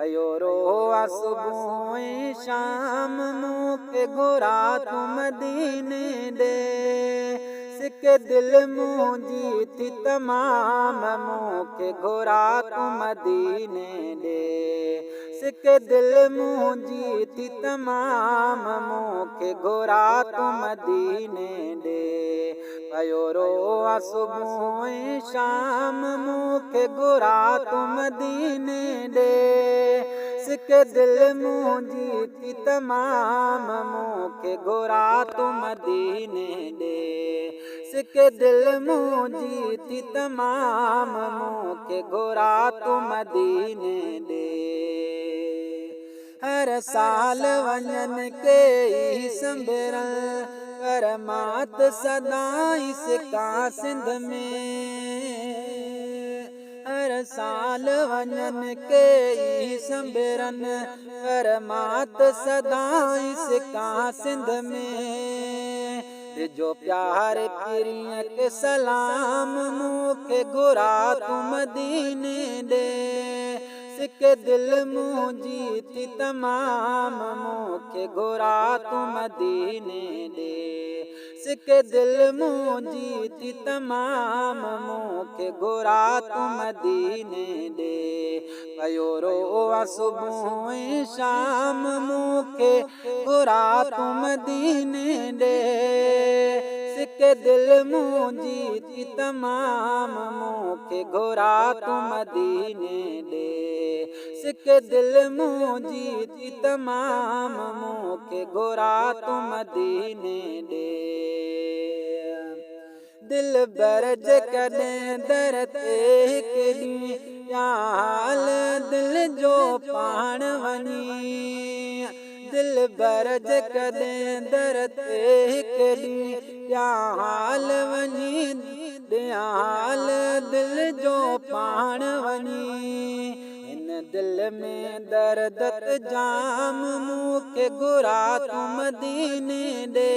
अयो रोआ सुबह शाम मूंखे घुरा तू मदीने दे सिक दिल मुंहिंजी थी तमाम मूंखे घुरा तू मदीने दे सिक दिल मुंहिंजी थी तमाम मूंखे घुरा तू मदीने दे अयो रोआ सुबह शाम मूंखे घुरा तू मदीने दे सिक दिल मुंहिंजी थी तमाम मूंखे घुरा तू मदीने दे सिक दिल मुंहिंजी थी तमाम मूंखे घुरा तू मदीने दे हर साल वञनि के ई संभरल करमात सदाई सिका सिंध में हर साल वञनि के ई संभरन करमात सदाई सिका सिंध में जो प्यार पीरिय के सलाम मूंखे घुरा तू मदीने दे सिक दिल मुंहिंजी थी तमाम मूंखे घुरा तू मदीने दे सिक दिल मुंहिंजी थी तमाम मूंखे घुरा तू मदीने दे अयो रोआ सुबह शाम मूंखे घुरा तू मदीने दे सिक दिल मुंहिंजी थी तमाम मूंखे घुरा तू मदीने दे सिक दिल मुंहिंजी थी तमाम मूंखे घुरा तू मदीने दे दिल बरज कॾहिं दर ते हिकु हाल दिल जो पाण वञी दिल बरज कॾहिं दर ते हिकु हाल वञी हाल दिल जो पाण वञी दिल में दर्द जाम मूंखे घुरा तू मदीने दे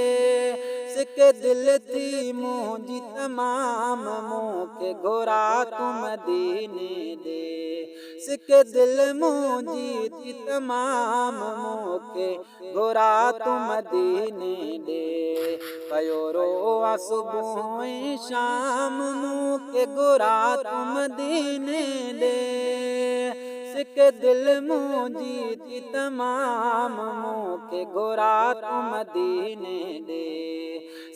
सिक दिल थी मुंहिंजी तमाम मूंखे घुरा तू मदीने दे सिक दिल मुंहिंजी थी तमाम मूंखे घुरा तू मदीने दे कयो रोआ सुबह शाम मूंखे घुरा तू मदीने दे सिक दिल मुंहिंजी थी तमाम मूंखे घुरा तू मदीने दे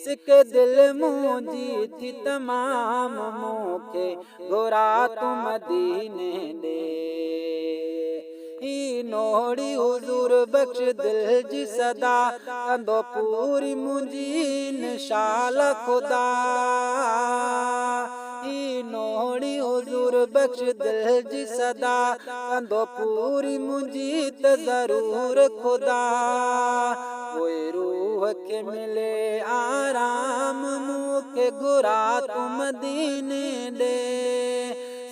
सिक दिल मुंहिंजी थी तमाम मूंखे घुरा तू मदीने दे ही नोड़ी हुजूर बख्श दिल जी सदा कंदो पूरी मुंहिंजी इंशाअल्लाह खुदा ही नोड़ी हुजूर बख्श दिल जी सदा कंदो पूरी मुंहिंजी त ज़रूर खुदा कोई रूह खे मिले आराम मूंखे घुरा तू मदीने दे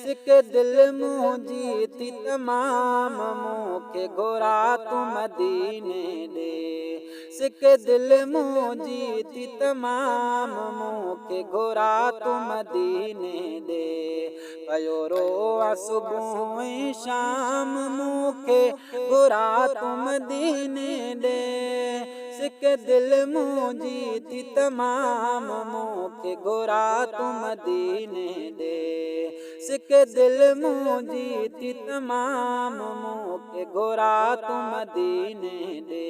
सिक दिल मुंहिंजी थी तमाम मूंखे घुरा तू मदीने दे सिक दिल मुंहिंजी थी तमाम मूंखे घुरा तू मदीने दे कयो रोआ सुबह शाम मूंखे घुरा तू मदीने दे सिक दिल मुंहिंजी थी तमाम मूंखे घुरा तू मदीने दे सिक दिल मुंहिंजी थी तमाम मूंखे घुरा तू मदीने दे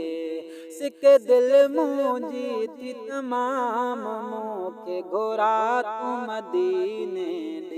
सिक दिल मुंहिंजी थी तमाम मूंखे घुरा तू मदीने दे।